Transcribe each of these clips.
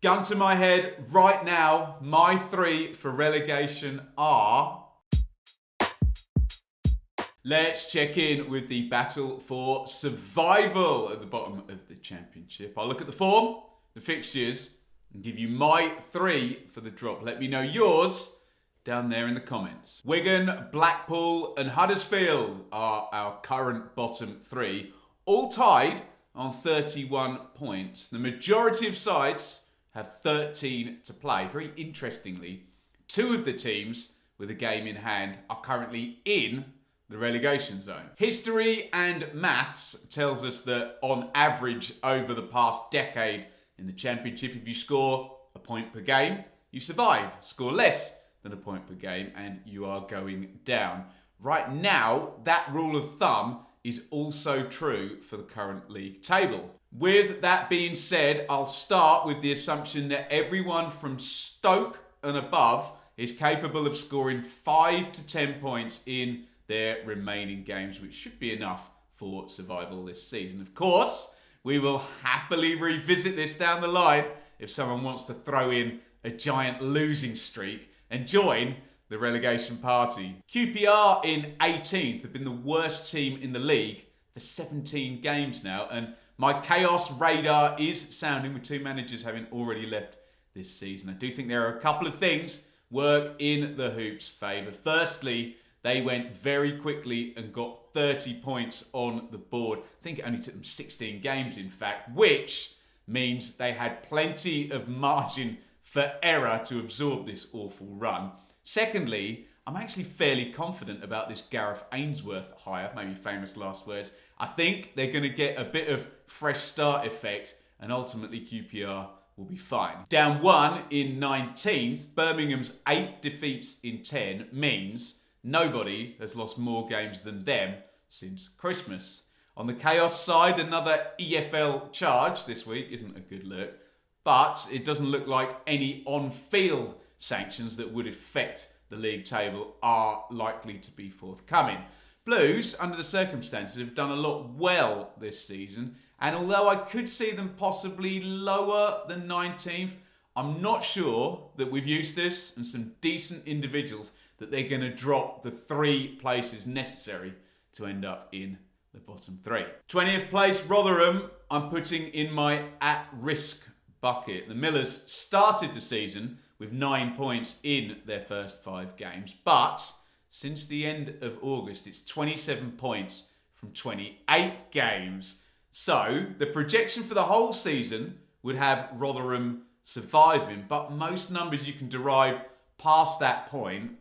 Gun to my head right now, my three for relegation are... Let's check in with the battle for survival at the bottom of the Championship. I'll look at the form, the fixtures, and give you my three for the drop. Let me know yours down there in the comments. Wigan, Blackpool and Huddersfield are our current bottom three, all tied on 31 points. The majority of sides have 13 to play. Very interestingly, two of the teams with a game in hand are currently in the relegation zone. History and maths tells us that on average over the past decade in the Championship, if you score a point per game, you survive. Score less than a point per game and you are going down. Right now, that rule of thumb is also true for the current league table. With that being said, I'll start with the assumption that everyone from Stoke and above is capable of scoring 5 to 10 points in their remaining games, which should be enough for survival this season. Of course, we will happily revisit this down the line if someone wants to throw in a giant losing streak and join the relegation party. QPR in 18th have been the worst team in the league for 17 games now, and my chaos radar is sounding with two managers having already left this season. I do think there are a couple of things work in the Hoops' favour. Firstly, they went very quickly and got 30 points on the board. I think it only took them 16 games, in fact, which means they had plenty of margin for error to absorb this awful run. Secondly, I'm actually fairly confident about this Gareth Ainsworth hire, maybe famous last words. I think they're going to get a bit of fresh start effect and ultimately QPR will be fine. Down one in 19th, Birmingham's 8 defeats in 10 means nobody has lost more games than them since Christmas. On the chaos side, another EFL charge this week isn't a good look, but it doesn't look like any on-field sanctions that would affect the league table are likely to be forthcoming. Blues, under the circumstances, have done a lot well this season, and although I could see them possibly lower than 19th, I'm not sure that with Eustace and some decent individuals that they're going to drop the 3 places necessary to end up in the bottom 3. 20th place, Rotherham, I'm putting in my at-risk bucket. The Millers started the season with 9 points in their first 5 games, but since the end of August, it's 27 points from 28 games. So the projection for the whole season would have Rotherham surviving, but most numbers you can derive past that point,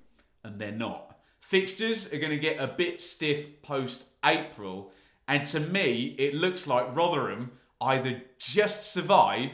and they're not. Fixtures are going to get a bit stiff post-April, and to me, it looks like Rotherham either just survive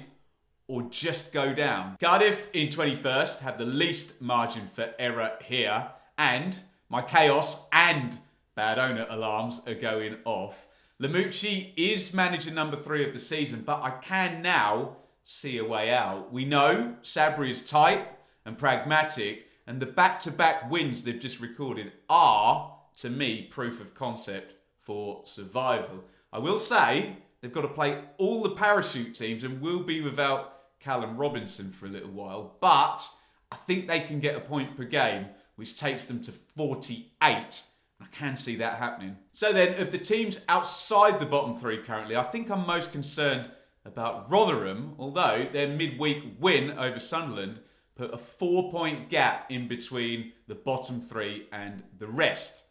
or just go down. Cardiff in 21st have the least margin for error here, and my chaos and bad owner alarms are going off. Lamucci is manager number 3 of the season, but I can now see a way out. We know Sabri is tight and pragmatic, and the back-to-back wins they've just recorded are, to me, proof of concept for survival. I will say they've got to play all the parachute teams and will be without Callum Robinson for a little while, but I think they can get a point per game, which takes them to 48. I can see that happening. So then, of the teams outside the bottom 3 currently, I think I'm most concerned about Rotherham, although their midweek win over Sunderland put a 4-point gap in between the bottom 3 and the rest.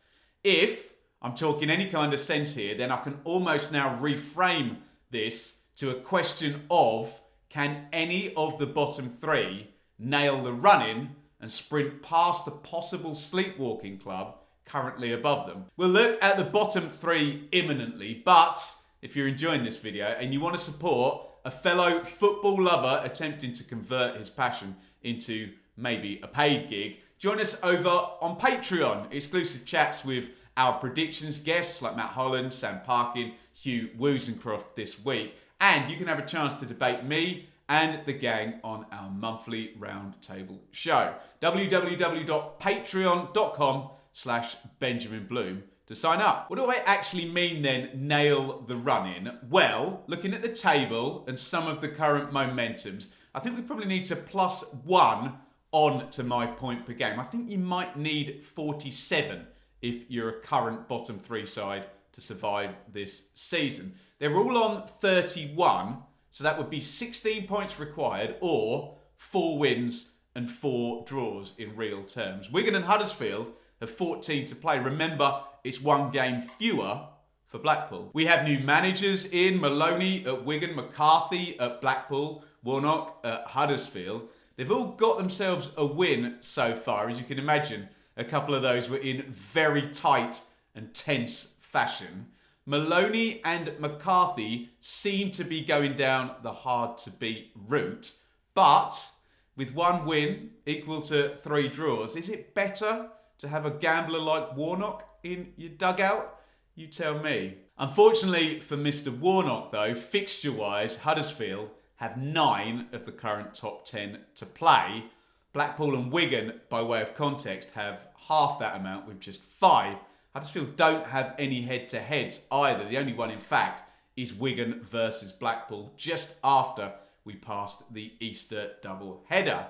If I'm talking any kind of sense here, then I can almost now reframe this to a question of, can any of the bottom 3 nail the run-in and sprint past the possible sleepwalking club currently above them? We'll look at the bottom 3 imminently, but if you're enjoying this video and you want to support a fellow football lover attempting to convert his passion into maybe a paid gig, join us over on Patreon. Exclusive chats with our predictions guests like Matt Holland, Sam Parkin, Hugh Woosencroft this week. And you can have a chance to debate me and the gang on our monthly roundtable show. www.patreon.com/Benjamin Bloom to sign up. What do I actually mean then, nail the run-in? Well, looking at the table and some of the current momentums, I think we probably need to +1 on to my point per game. I think you might need 47 if you're a current bottom 3 side to survive this season. They're all on 31, so that would be 16 points required or 4 wins and 4 draws in real terms. Wigan and Huddersfield have 14 to play. Remember, it's 1 game fewer for Blackpool. We have new managers in: Maloney at Wigan, McCarthy at Blackpool, Warnock at Huddersfield. They've all got themselves a win so far. As you can imagine, a couple of those were in very tight and tense fashion. Maloney and McCarthy seem to be going down the hard-to-beat route, but with 1 win equal to 3 draws, is it better to have a gambler like Warnock in your dugout? You tell me. Unfortunately for Mr. Warnock though, fixture-wise, Huddersfield have 9 of the current top 10 to play. Blackpool and Wigan, by way of context, have half that amount with just 5. Huddersfield don't have any head-to-heads either. The only one, in fact, is Wigan versus Blackpool just after we passed the Easter double-header.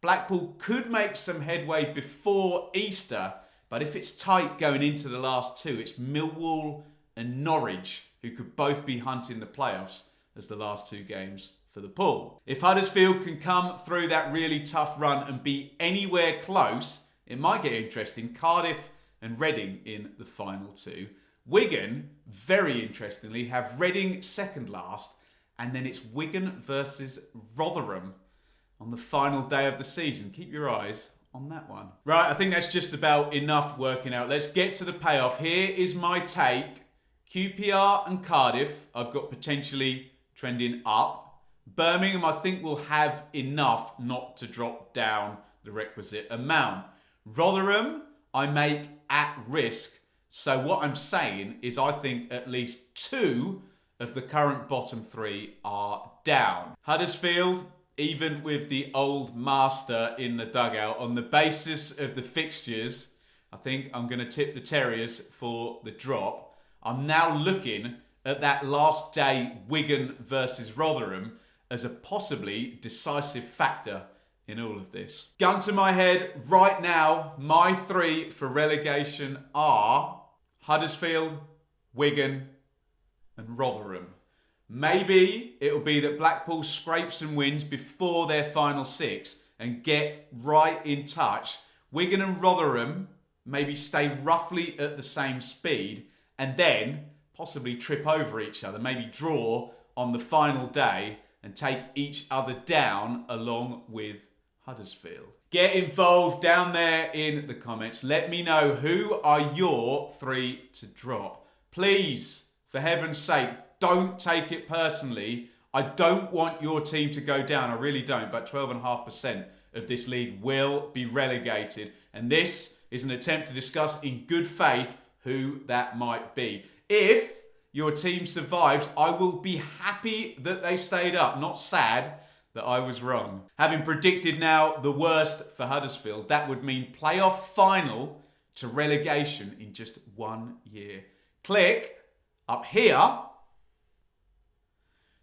Blackpool could make some headway before Easter, but if it's tight going into the last 2, it's Millwall and Norwich who could both be hunting the playoffs as the last 2 games for the pool. If Huddersfield can come through that really tough run and be anywhere close, it might get interesting. Cardiff and Reading in the final 2. Wigan, very interestingly, have Reading second last, and then it's Wigan versus Rotherham on the final day of the season. Keep your eyes on that one. Right, I think that's just about enough working out. Let's get to the payoff. Here is my take. QPR and Cardiff, I've got potentially trending up. Birmingham, I think, will have enough not to drop down the requisite amount. Rotherham, I make at risk. So what I'm saying is I think at least 2 of the current bottom 3 are down. Huddersfield, even with the old master in the dugout, on the basis of the fixtures, I think I'm going to tip the Terriers for the drop. I'm now looking at that last day Wigan versus Rotherham as a possibly decisive factor in all of this. Gun to my head right now, my 3 for relegation are Huddersfield, Wigan and Rotherham. Maybe it'll be that Blackpool scrape some wins before their final 6 and get right in touch. Wigan and Rotherham maybe stay roughly at the same speed and then possibly trip over each other, maybe draw on the final day and take each other down along with Huddersfield. Get involved down there in the comments. Let me know who are your 3 to drop. Please, for heaven's sake, don't take it personally. I don't want your team to go down. I really don't. But 12.5% of this league will be relegated. And this is an attempt to discuss in good faith who that might be. If your team survives, I will be happy that they stayed up, not sad that I was wrong. Having predicted now the worst for Huddersfield, that would mean playoff final to relegation in just 1 year. Click up here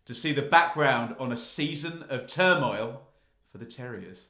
to see the background on a season of turmoil for the Terriers.